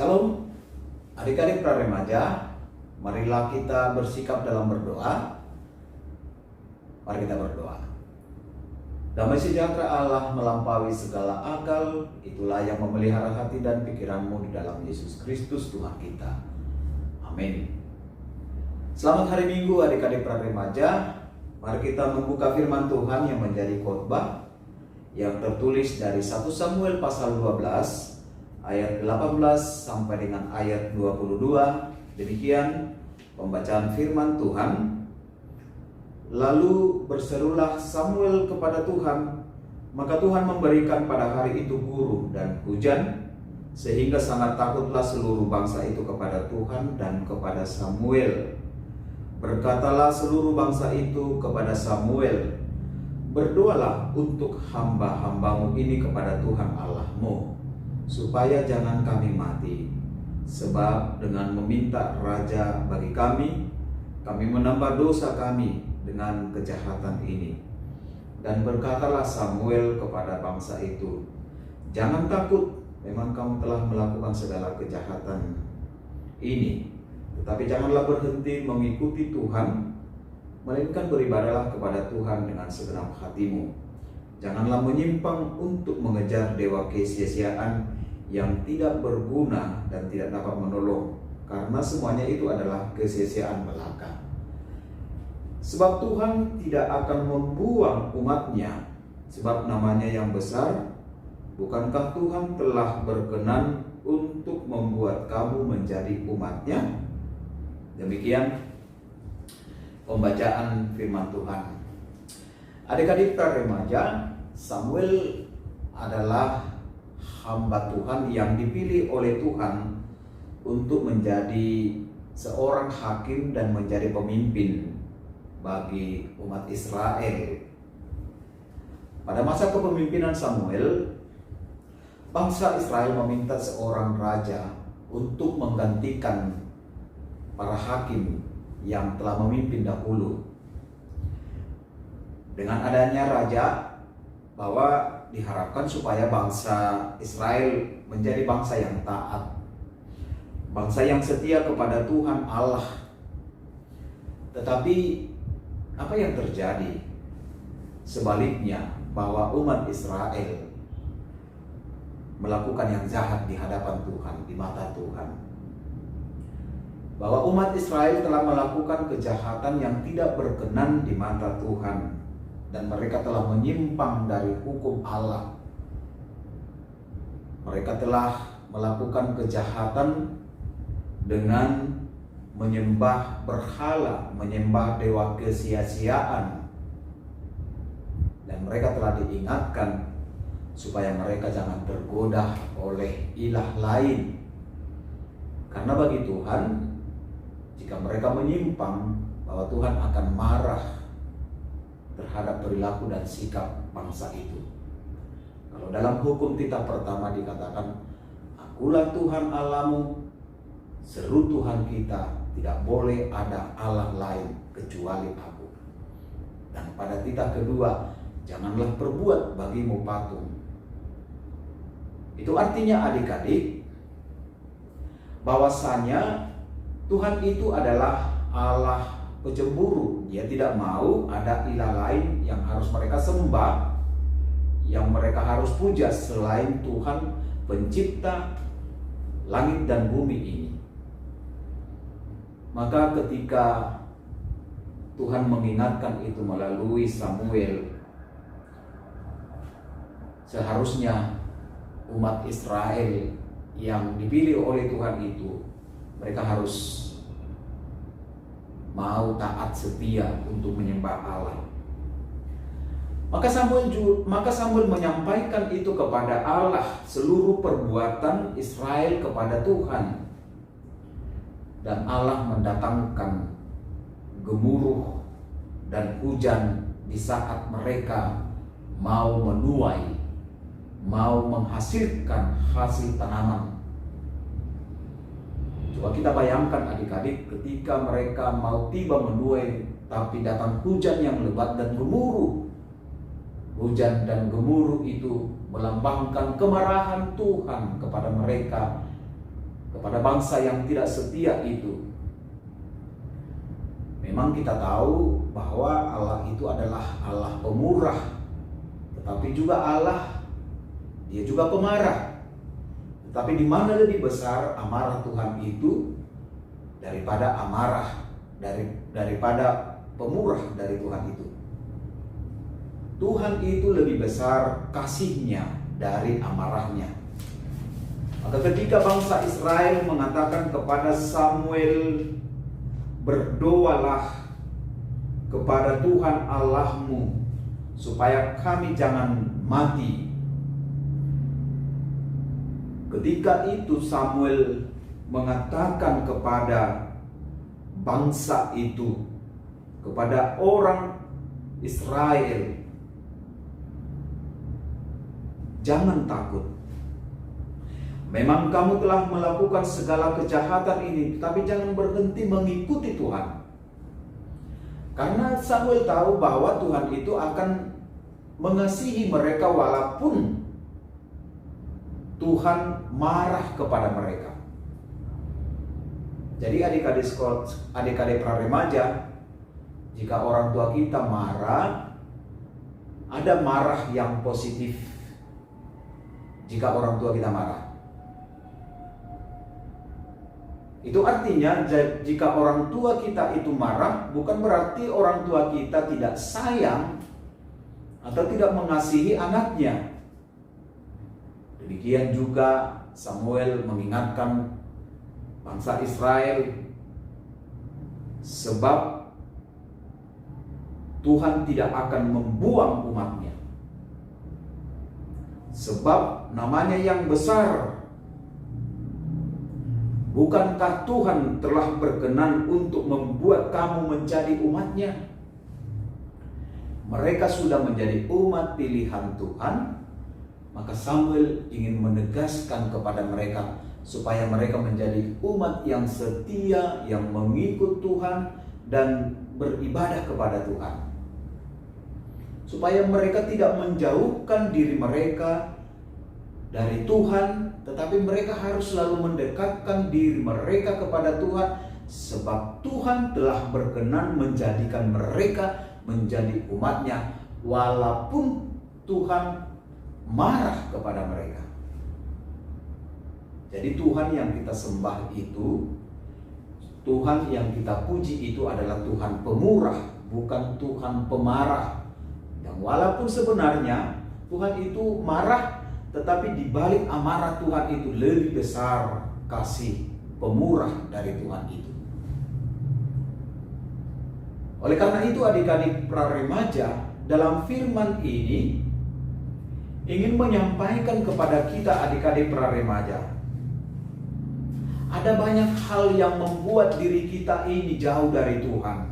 Shalom, adik-adik pra-remaja, marilah kita bersikap dalam berdoa. Mari kita berdoa. Damai sejahtera Allah melampaui segala akal, itulah yang memelihara hati dan pikiranmu di dalam Yesus Kristus Tuhan kita. Amin. Selamat hari Minggu adik-adik pra-remaja. Mari kita membuka firman Tuhan yang menjadi khotbah yang tertulis dari 1 Samuel pasal 12 ayat 18 sampai dengan ayat 22. Demikian pembacaan firman Tuhan. Lalu berserulah Samuel kepada Tuhan, maka Tuhan memberikan pada hari itu gurun dan hujan, sehingga sangat takutlah seluruh bangsa itu kepada Tuhan dan kepada Samuel. Berkatalah seluruh bangsa itu kepada Samuel, berdoalah untuk hamba-hambamu ini kepada Tuhan Allahmu, supaya jangan kami mati, sebab dengan meminta raja bagi kami menambah dosa kami dengan kejahatan ini. Dan berkatalah Samuel kepada bangsa itu, jangan takut, memang kamu telah melakukan segala kejahatan ini, tetapi janganlah berhenti mengikuti Tuhan, melainkan beribadahlah kepada Tuhan dengan segenap hatimu. Janganlah menyimpang untuk mengejar dewa kesia-siaan yang tidak berguna dan tidak dapat menolong, karena semuanya itu adalah kesia-siaan belaka. Sebab Tuhan tidak akan membuang umatnya, sebab namanya yang besar. Bukankah Tuhan telah berkenan untuk membuat kamu menjadi umatnya? Demikian pembacaan firman Tuhan. Adik-adik pra-remaja, Samuel adalah hamba Tuhan yang dipilih oleh Tuhan untuk menjadi seorang hakim dan menjadi pemimpin bagi umat Israel. Pada masa kepemimpinan Samuel, bangsa Israel meminta seorang raja untuk menggantikan para hakim yang telah memimpin dahulu. Dengan adanya raja, bahwa diharapkan supaya bangsa Israel menjadi bangsa yang taat, bangsa yang setia kepada Tuhan Allah. Tetapi apa yang terjadi? Sebaliknya, bahwa umat Israel melakukan yang jahat di hadapan Tuhan, di mata Tuhan. Bahwa umat Israel telah melakukan kejahatan yang tidak berkenan di mata Tuhan, dan mereka telah menyimpang dari hukum Allah. Mereka telah melakukan kejahatan dengan menyembah berhala, menyembah dewa kesia-siaan. Dan mereka telah diingatkan supaya mereka jangan tergoda oleh ilah lain. Karena bagi Tuhan, jika mereka menyimpang, bahwa Tuhan akan marah terhadap perilaku dan sikap bangsa itu. Kalau dalam hukum titah pertama dikatakan, akulah Tuhan Allahmu, seru Tuhan kita, tidak boleh ada Allah lain kecuali aku. Dan pada titah kedua, janganlah perbuat bagimu patung. Itu artinya adik-adik, bahwasanya Tuhan itu adalah Allah pecemburu. Dia tidak mau ada ilah lain yang harus mereka sembah, yang mereka harus puja selain Tuhan pencipta langit dan bumi ini. Maka ketika Tuhan mengingatkan itu melalui Samuel, seharusnya umat Israel yang dipilih oleh Tuhan itu, mereka harus mau taat setia untuk menyembah Allah. Maka Samuel menyampaikan itu kepada Allah, seluruh perbuatan Israel kepada Tuhan. Dan Allah mendatangkan gemuruh dan hujan di saat mereka mau menuai, mau menghasilkan hasil tanaman. Coba kita bayangkan adik-adik, ketika mereka mau tiba menuai, tapi datang hujan yang lebat dan gemuruh. Hujan dan gemuruh itu melambangkan kemarahan Tuhan kepada mereka kepada bangsa yang tidak setia itu. Memang kita tahu bahwa Allah itu adalah Allah pemurah, tetapi juga Dia juga pemarah. Tetapi di mana lebih besar amarah Tuhan itu daripada daripada pemurah dari Tuhan itu? Tuhan itu lebih besar kasih-Nya dari amarahnya. Maka ketika bangsa Israel mengatakan kepada Samuel, "Berdoalah kepada Tuhan Allahmu supaya kami jangan mati." Ketika itu Samuel mengatakan kepada bangsa itu, kepada orang Israel, "Jangan takut. Memang kamu telah melakukan segala kejahatan ini, tapi jangan berhenti mengikuti Tuhan." Karena Samuel tahu bahwa Tuhan itu akan mengasihi mereka walaupun Tuhan marah kepada mereka. Jadi adik-adik praremaja, jika orang tua kita marah, ada marah yang positif. Jika orang tua kita marah, itu artinya jika orang tua kita itu marah, bukan berarti orang tua kita tidak sayang atau tidak mengasihi anaknya. Demikian juga Samuel mengingatkan bangsa Israel, sebab Tuhan tidak akan membuang umatnya, sebab namanya yang besar. Bukankah Tuhan telah berkenan untuk membuat kamu menjadi umatnya? Mereka sudah menjadi umat pilihan Tuhan. Maka Samuel ingin menegaskan kepada mereka supaya mereka menjadi umat yang setia, yang mengikut Tuhan dan beribadah kepada Tuhan. Supaya mereka tidak menjauhkan diri mereka dari Tuhan, tetapi mereka harus selalu mendekatkan diri mereka kepada Tuhan, sebab Tuhan telah berkenan menjadikan mereka menjadi umatnya walaupun Tuhan marah kepada mereka. Jadi Tuhan yang kita sembah itu, Tuhan yang kita puji itu adalah Tuhan pemurah, bukan Tuhan pemarah. Dan walaupun sebenarnya Tuhan itu marah, tetapi di balik amarah Tuhan itu lebih besar kasih pemurah dari Tuhan itu. Oleh karena itu adik-adik praremaja, dalam firman ini ingin menyampaikan kepada kita adik-adik praremaja, ada banyak hal yang membuat diri kita ini jauh dari Tuhan.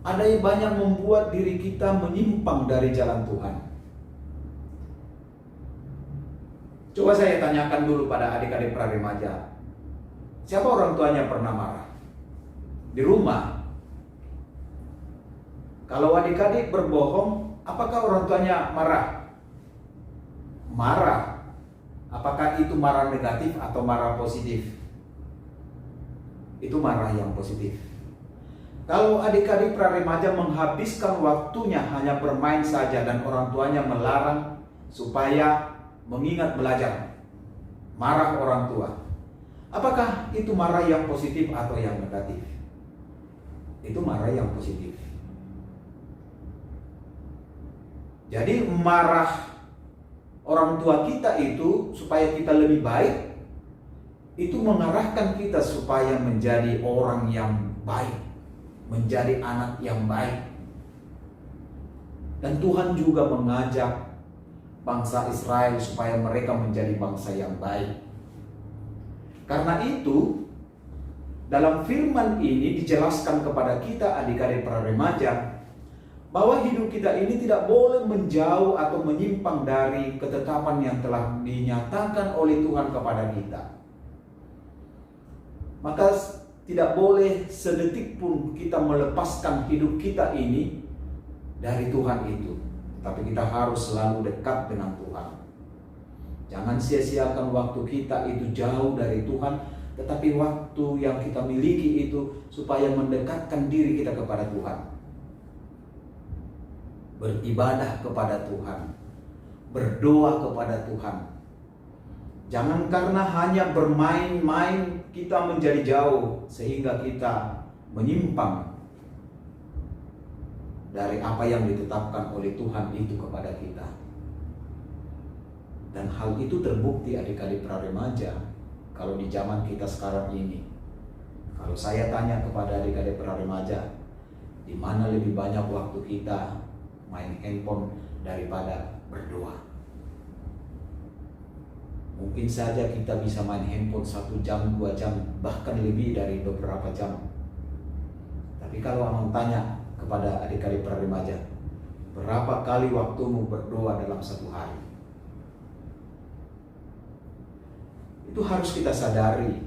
Ada yang banyak membuat diri kita menyimpang dari jalan Tuhan. Coba saya tanyakan dulu pada adik-adik praremaja, siapa orang tuanya pernah marah? Di rumah. Kalau adik-adik berbohong, apakah orang tuanya marah? Marah. Apakah itu marah negatif atau marah positif? Itu marah yang positif. Kalau adik-adik praremaja menghabiskan waktunya hanya bermain saja dan orang tuanya melarang supaya mengingat belajar, marah orang tua, apakah itu marah yang positif atau yang negatif? Itu marah yang positif. Jadi marah orang tua kita itu supaya kita lebih baik, itu mengarahkan kita supaya menjadi orang yang baik, menjadi anak yang baik. Dan Tuhan juga mengajak bangsa Israel supaya mereka menjadi bangsa yang baik. Karena itu, dalam firman ini dijelaskan kepada kita adik-adik praremaja bahwa hidup kita ini tidak boleh menjauh atau menyimpang dari ketetapan yang telah dinyatakan oleh Tuhan kepada kita. Maka tidak boleh sedetik pun kita melepaskan hidup kita ini dari Tuhan itu. Tapi kita harus selalu dekat dengan Tuhan. Jangan sia-siakan waktu kita itu jauh dari Tuhan, tetapi waktu yang kita miliki itu supaya mendekatkan diri kita kepada Tuhan. Beribadah kepada Tuhan, berdoa kepada Tuhan. Jangan karena hanya bermain-main kita menjadi jauh sehingga kita menyimpang dari apa yang ditetapkan oleh Tuhan itu kepada kita. Dan hal itu terbukti adik-adik praremaja kalau di zaman kita sekarang ini. Kalau saya tanya kepada adik-adik praremaja, di mana lebih banyak waktu kita main handphone daripada berdoa? Mungkin saja kita bisa main handphone 1 jam, 2 jam, bahkan lebih dari beberapa jam. Tapi kalau Amang tanya kepada adik-adik praremaja, berapa kali waktumu berdoa dalam 1 hari? Itu harus kita sadari,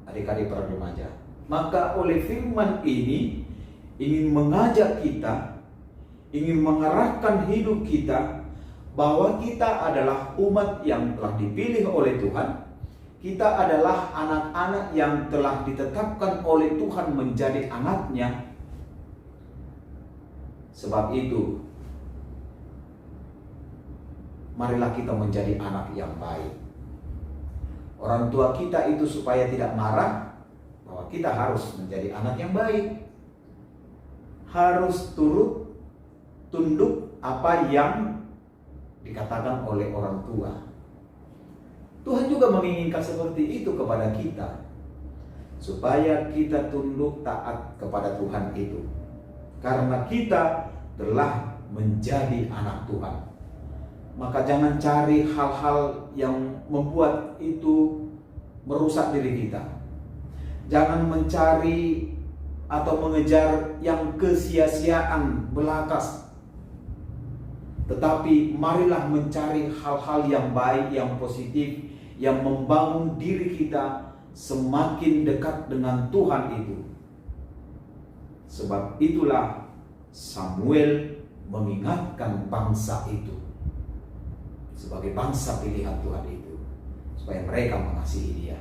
adik-adik praremaja. Maka oleh firman ini ingin mengajak kita, ingin mengarahkan hidup kita bahwa kita adalah umat yang telah dipilih oleh Tuhan. Kita adalah anak-anak yang telah ditetapkan oleh Tuhan menjadi anaknya. Sebab itu, marilah kita menjadi anak yang baik. Orang tua kita itu supaya tidak marah, bahwa kita harus menjadi anak yang baik. Harus turut, tunduk apa yang dikatakan oleh orang tua. Tuhan juga menginginkan seperti itu kepada kita, supaya kita tunduk taat kepada Tuhan itu. Karena kita telah menjadi anak Tuhan. Maka jangan cari hal-hal yang membuat itu merusak diri kita. Jangan mencari atau mengejar yang kesia-siaan belaka. Tetapi marilah mencari hal-hal yang baik, yang positif, yang membangun diri kita semakin dekat dengan Tuhan itu. Sebab itulah Samuel mengingatkan bangsa itu sebagai bangsa pilihan Tuhan itu, supaya mereka mengasihi Dia.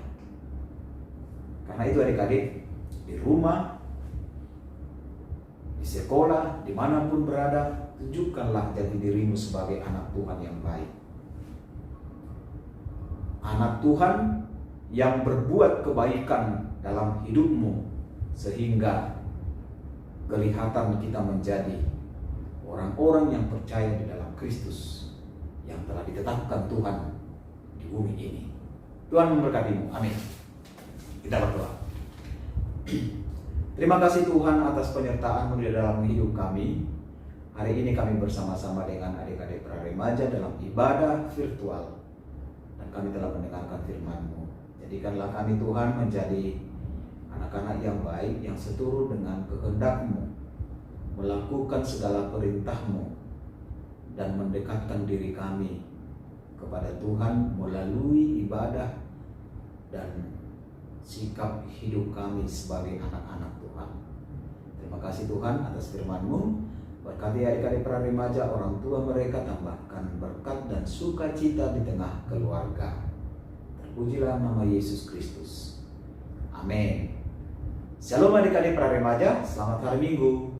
Karena itu adik-adik, di rumah, di sekolah, dimanapun berada, tunjukkanlah jati dirimu sebagai anak Tuhan yang baik. Anak Tuhan yang berbuat kebaikan dalam hidupmu, sehingga kelihatan kita menjadi orang-orang yang percaya di dalam Kristus yang telah ditetapkan Tuhan di bumi ini. Tuhan memberkatimu. Amin. Kita berdoa. Terima kasih Tuhan atas penyertaan-Mu di dalam hidup kami. Hari ini kami bersama-sama dengan adik-adik praremaja dalam ibadah virtual, dan kami telah mendengarkan firman-Mu. Jadikanlah kami Tuhan menjadi anak-anak yang baik, yang seturut dengan kehendak-Mu, melakukan segala perintah-Mu, dan mendekatkan diri kami kepada Tuhan melalui ibadah dan sikap hidup kami sebagai anak-anak Tuhan. Terima kasih Tuhan atas firman-Mu. Berkati adik-adik praremaja, orang tua mereka, tambahkan berkat dan sukacita di tengah keluarga. Terpujilah nama Yesus Kristus. Amin. Shalom adik-adik praremaja, selamat hari Minggu.